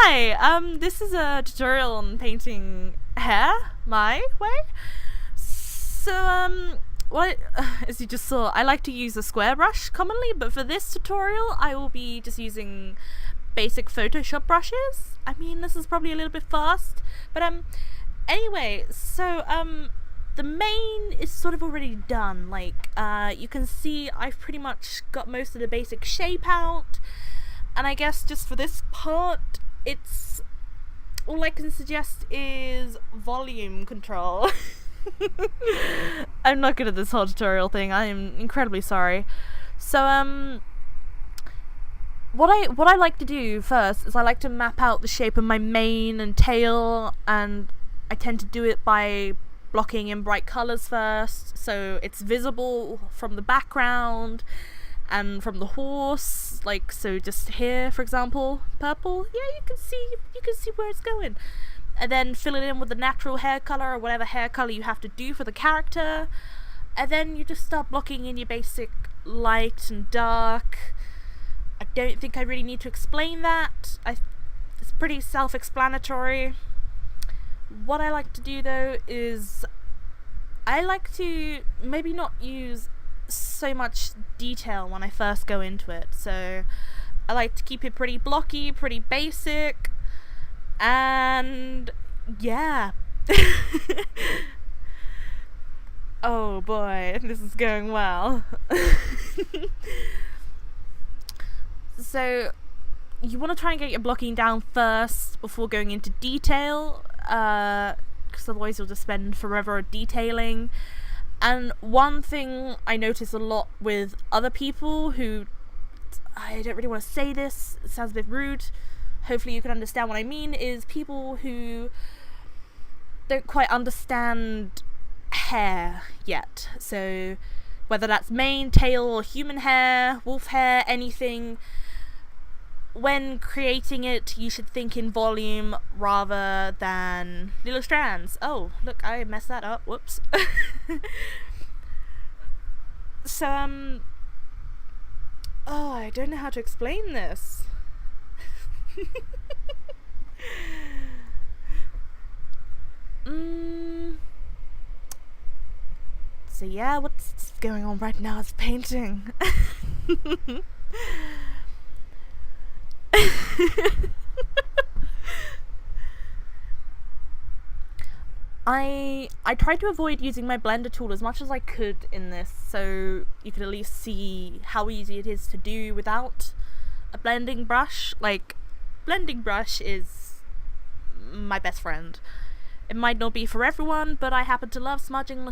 Hi, this is a tutorial on painting hair my way. So, what, as you just saw, I like to use a square brush commonly, but for this tutorial, I will be just using basic Photoshop brushes. I mean, this is probably a little bit fast, but, anyway, so, the main is sort of already done. Like, you can see I've pretty much got most of the basic shape out. And I guess just for this part, it's all I can suggest is volume control. I'm not good at this whole tutorial thing. I am incredibly sorry. So what I like to do first is I like to map out the shape of my mane and tail, and I tend to do it by blocking in bright colors first, so it's visible from the background and from the horse, like so. Just here, for example, purple. Yeah, you can see where it's going, and then fill it in with the natural hair color or whatever hair color you have to do for the character, and then you just start blocking in your basic light and dark. I don't think I really need to explain that. It's pretty self-explanatory. What I like to do though is I like to maybe not use so much detail when I first go into it, so I like to keep it pretty blocky, pretty basic, and yeah. Oh boy, this is going well. So you want to try and get your blocking down first before going into detail, because otherwise you'll just spend forever detailing. And one thing I notice a lot with other people who, I don't really want to say this, it sounds a bit rude, hopefully you can understand what I mean, is people who don't quite understand hair yet. So whether that's mane, tail, or human hair, wolf hair, anything, when creating it, you should think in volume rather than little strands. Oh, look, I messed that up. Whoops. So, oh, I don't know how to explain this. So yeah, what's going on right now is painting. I tried to avoid using my blender tool as much as I could in this, so you could at least see how easy it is to do without a blending brush. Like, blending brush is my best friend. It might not be for everyone, but I happen to love smudging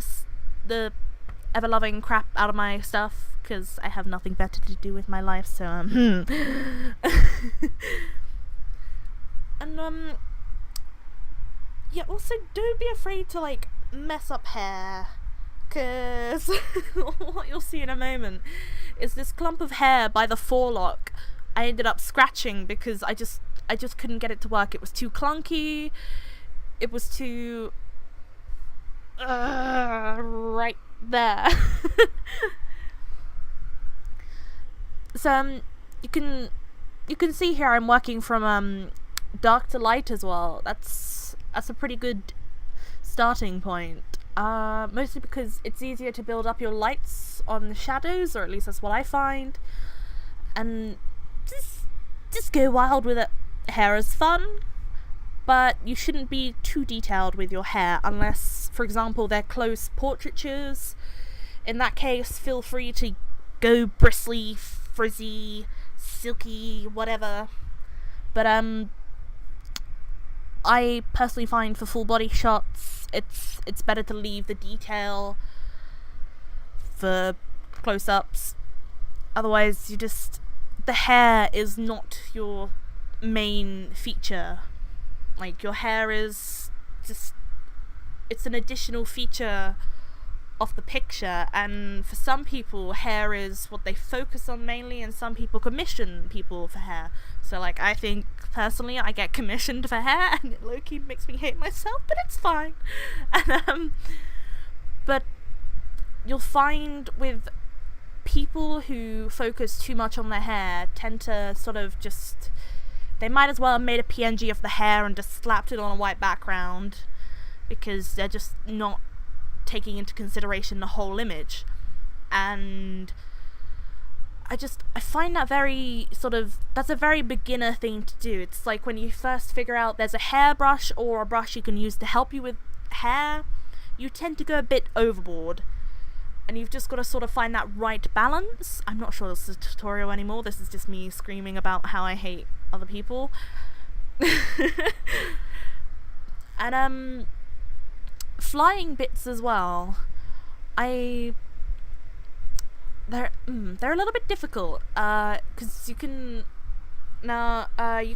the ever-loving crap out of my stuff, because I have nothing better to do with my life, so, And, yeah, also, don't be afraid to, like, mess up hair, because what you'll see in a moment is this clump of hair by the forelock I ended up scratching because I just couldn't get it to work. It was too clunky, it was too, right there. So, you can see here I'm working from, dark to light as well. That's a pretty good starting point. Mostly because it's easier to build up your lights on the shadows, or at least that's what I find. And just go wild with it. Hair is fun, but you shouldn't be too detailed with your hair unless, for example, they're close portraitures. In that case, feel free to go bristly, frizzy, silky, whatever. But I personally find for full body shots, it's better to leave the detail for close-ups. Otherwise, the hair is not your main feature. Like, your hair is it's an additional feature of the picture, and for some people, hair is what they focus on mainly, and some people commission people for hair. So, like, I think, personally, I get commissioned for hair, and it low-key makes me hate myself, but it's fine. And, but you'll find with people who focus too much on their hair tend to sort of just they might as well have made a PNG of the hair and just slapped it on a white background, because they're just not taking into consideration the whole image. And I find that that's a very beginner thing to do. It's like when you first figure out there's a hairbrush or a brush you can use to help you with hair, you tend to go a bit overboard. And you've just got to sort of find that right balance. I'm not sure this is a tutorial anymore. This is just me screaming about how I hate other people. And flying bits as well. They're a little bit difficult. Because you can you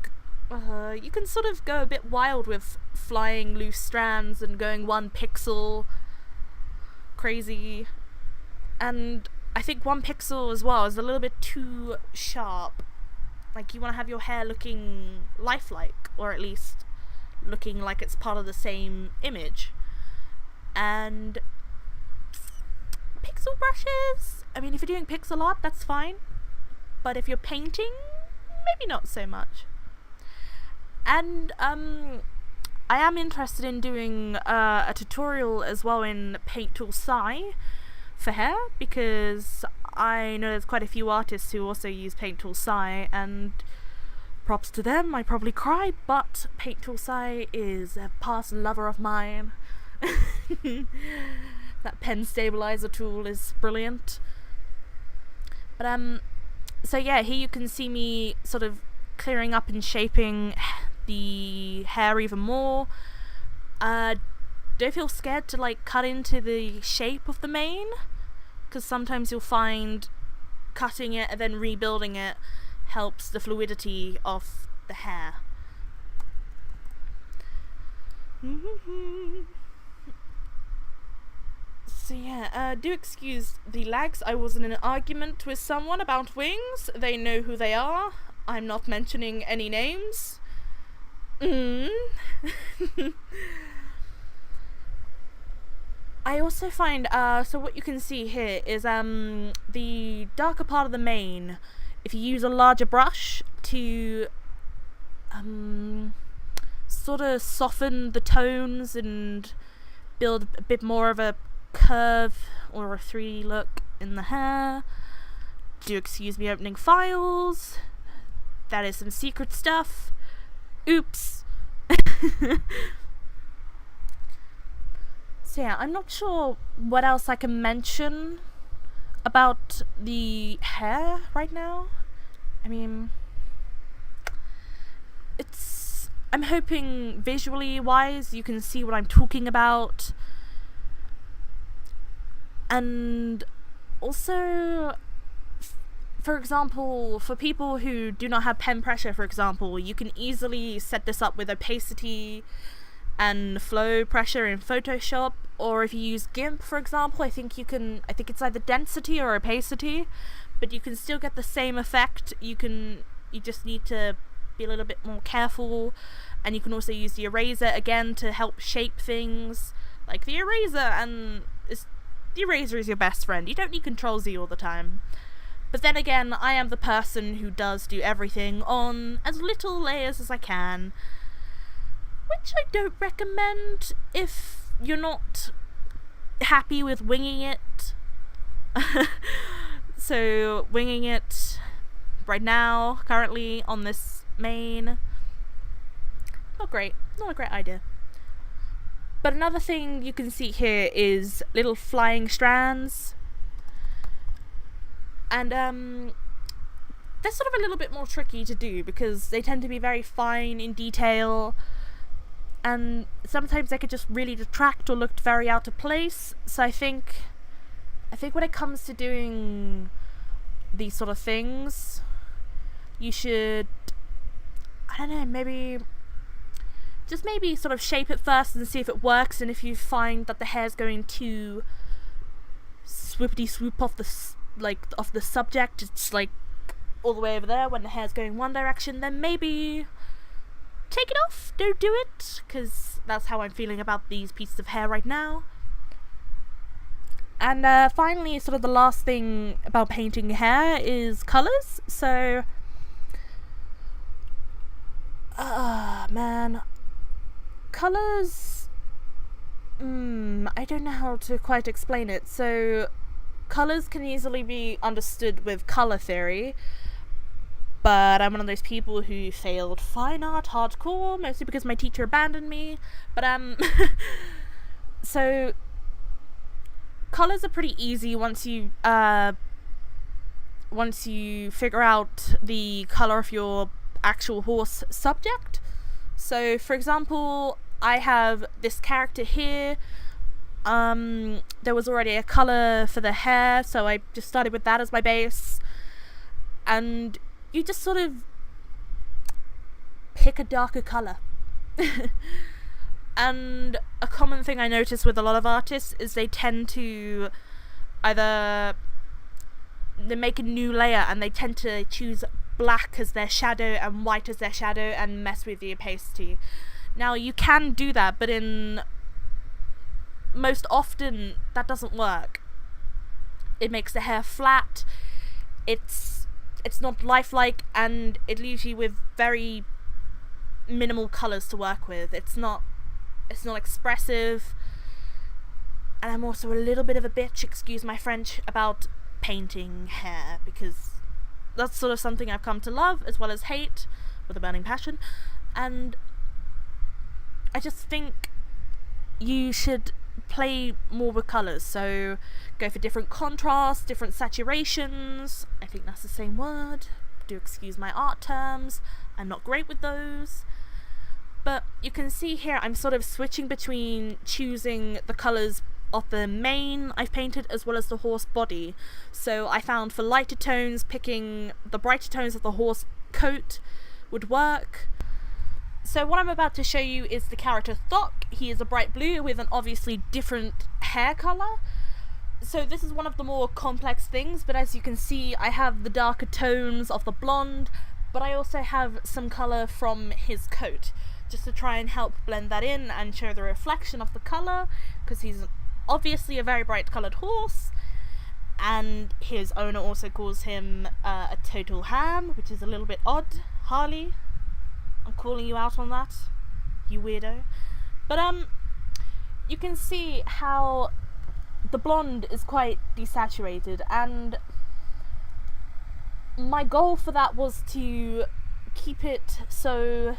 can sort of go a bit wild with flying loose strands and going 1 pixel crazy. And I think 1 pixel as well is a little bit too sharp. Like, you want to have your hair looking lifelike, or at least looking like it's part of the same image. And pixel brushes, I mean, if you're doing pixel art, that's fine. But if you're painting, maybe not so much. And I am interested in doing a tutorial as well in Paint Tool Sai for hair, because I know there's quite a few artists who also use Paint Tool Sai, and props to them. I probably cry, but Paint Tool Sai is a past lover of mine. That pen stabilizer tool is brilliant. But so yeah, here you can see me sort of clearing up and shaping the hair even more. Don't feel scared to like cut into the shape of the mane, because sometimes you'll find cutting it and then rebuilding it helps the fluidity of the hair. So yeah, do excuse the lags. I was in an argument with someone about wings. They know who they are. I'm not mentioning any names. I also find, so what you can see here is the darker part of the mane, if you use a larger brush to sort of soften the tones and build a bit more of a curve or a 3D look in the hair. Do excuse me opening files. That is some secret stuff. Oops. So yeah, I'm not sure what else I can mention about the hair right now. I mean, I'm hoping visually wise you can see what I'm talking about. And also, for example, for people who do not have pen pressure, for example, you can easily set this up with opacity and flow pressure in Photoshop. Or if you use GIMP, for example, I think it's either density or opacity, but you can still get the same effect. You just need to be a little bit more careful, and you can also use the eraser again to help shape things. Like the eraser is your best friend. You don't need Control Z all the time. But then again, I am the person who does do everything on as little layers as I can, which I don't recommend if you're not happy with winging it. So winging it right now, currently on this mane, not a great idea. But another thing you can see here is little flying strands, and they're sort of a little bit more tricky to do because they tend to be very fine in detail, and sometimes they could just really detract or look very out of place. So I think when it comes to doing these sort of things, you should, I don't know, maybe sort of shape it first and see if it works. And if you find that the hair's going too swoopity swoop off the subject, it's like all the way over there when the hair's going one direction, then maybe take it off, don't do it, because that's how I'm feeling about these pieces of hair right now. And finally, sort of the last thing about painting hair is colours. So Man. Colours... I don't know how to quite explain it. So, colours can easily be understood with colour theory, but I'm one of those people who failed fine art hardcore, mostly because my teacher abandoned me. But, so, colours are pretty easy once you figure out the colour of your actual horse subject. So, for example, I have this character here. There was already a colour for the hair, so I just started with that as my base. And you just sort of pick a darker colour. And a common thing I notice with a lot of artists is they tend to either they make a new layer and they tend to choose black as their shadow and white as their shadow and mess with the opacity. Now, you can do that, but most often that doesn't work. It makes the hair flat, it's not lifelike, and it leaves you with very minimal colours to work with. It's not expressive, and I'm also a little bit of a bitch, excuse my French, about painting hair, because that's sort of something I've come to love as well as hate with a burning passion. And I just think you should play more with colours, so go for different contrasts, different saturations. I think that's the same word. Do excuse my art terms, I'm not great with those. But you can see here I'm sort of switching between choosing the colours of the mane I've painted as well as the horse body. So I found for lighter tones, picking the brighter tones of the horse coat would work. So what I'm about to show you is the character Thok. He is a bright blue with an obviously different hair colour. So this is one of the more complex things, but as you can see I have the darker tones of the blonde, but I also have some colour from his coat, just to try and help blend that in and show the reflection of the colour, because he's obviously a very bright coloured horse, and his owner also calls him a total ham, which is a little bit odd. Harley, I'm calling you out on that, you weirdo. But you can see how the blonde is quite desaturated, and my goal for that was to keep it so,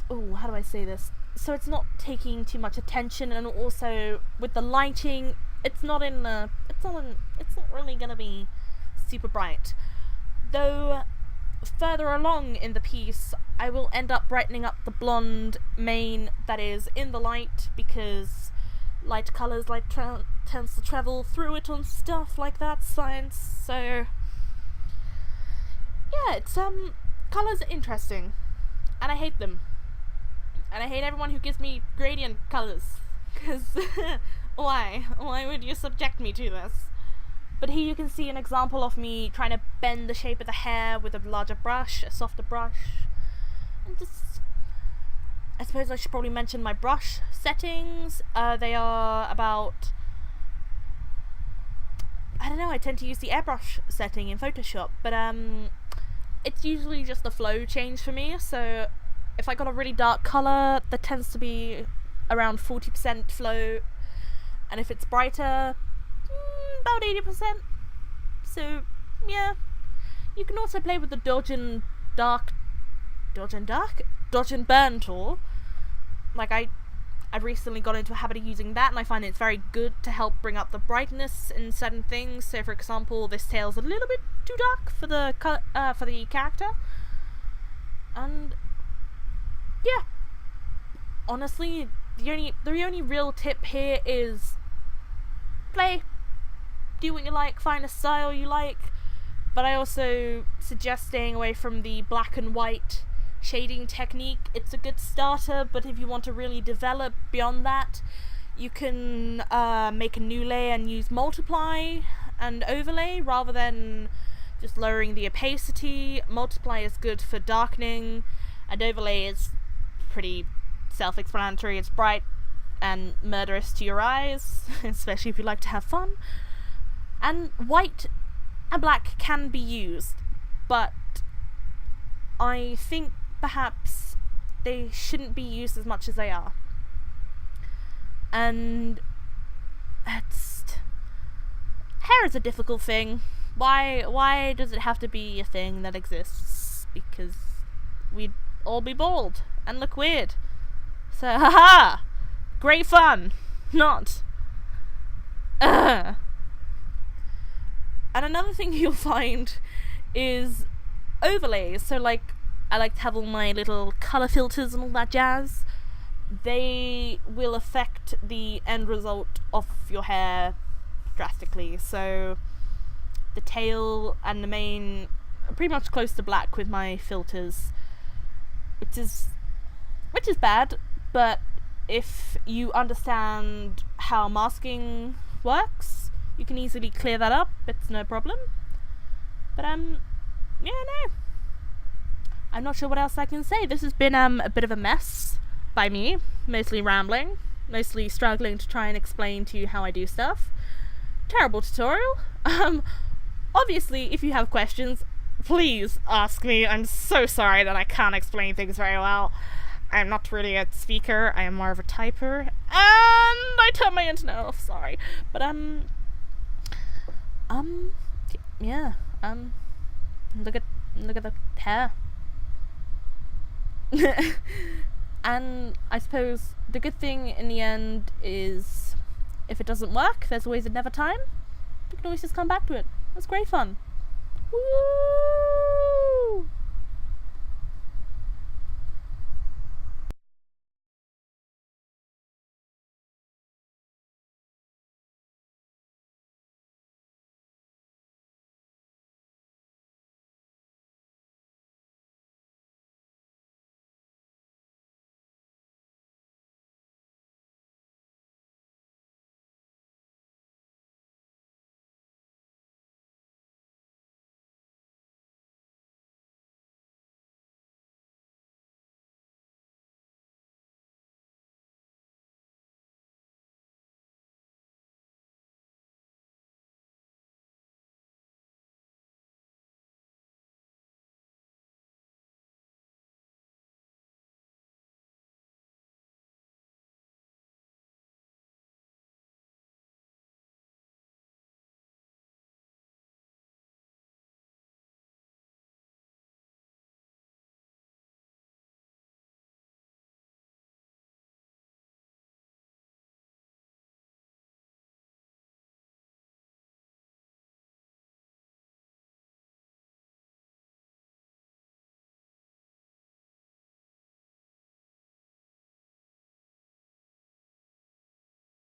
how do I say this? So it's not taking too much attention, and also with the lighting, it's not really gonna be super bright. Though further along in the piece, I will end up brightening up the blonde mane that is in the light, because light colours tends to travel through it on stuff like that, science. So yeah, it's colours are interesting, and I hate them. And I hate everyone who gives me gradient colours, because why? Why would you subject me to this? But here you can see an example of me trying to bend the shape of the hair with a larger brush, a softer brush. And just, I suppose I should probably mention my brush settings. They are about, I don't know, I tend to use the airbrush setting in Photoshop, but it's usually just the flow change for me. So if I got a really dark colour, that tends to be around 40% flow, and if it's brighter, about 80%. So yeah, you can also play with the dodge and burn tool. Like I've recently got into a habit of using that, and I find it's very good to help bring up the brightness in certain things. So for example, this tail's a little bit too dark for the character, and yeah, honestly, the only real tip here is play, do what you like, find a style you like. But I also suggest staying away from the black and white shading technique. It's a good starter, but if you want to really develop beyond that, you can make a new layer and use multiply and overlay rather than just lowering the opacity. Multiply is good for darkening, and overlay is pretty self-explanatory. It's bright and murderous to your eyes, especially if you like to have fun. And white and black can be used, but I think perhaps they shouldn't be used as much as they are. And hair is a difficult thing. Why does it have to be a thing that exists? Because we'd all be bald and look weird. So, haha! Great fun! Not. And another thing you'll find is overlays. So, like, I like to have all my little colour filters and all that jazz. They will affect the end result of your hair drastically. So, the tail and the mane are pretty much close to black with my filters, which is bad, but if you understand how masking works, you can easily clear that up. It's no problem. But yeah, no, I'm not sure what else I can say. This has been a bit of a mess by me, mostly rambling, mostly struggling to try and explain to you how I do stuff. Terrible tutorial. Obviously, if you have questions, please ask me. I'm so sorry that I can't explain things very well. I'm not really a speaker, I am more of a typer, and I turned my internet off, sorry. But, yeah, look at the hair. And I suppose the good thing in the end is, if it doesn't work, there's always another time. You can always just come back to it. It's great fun. Woo!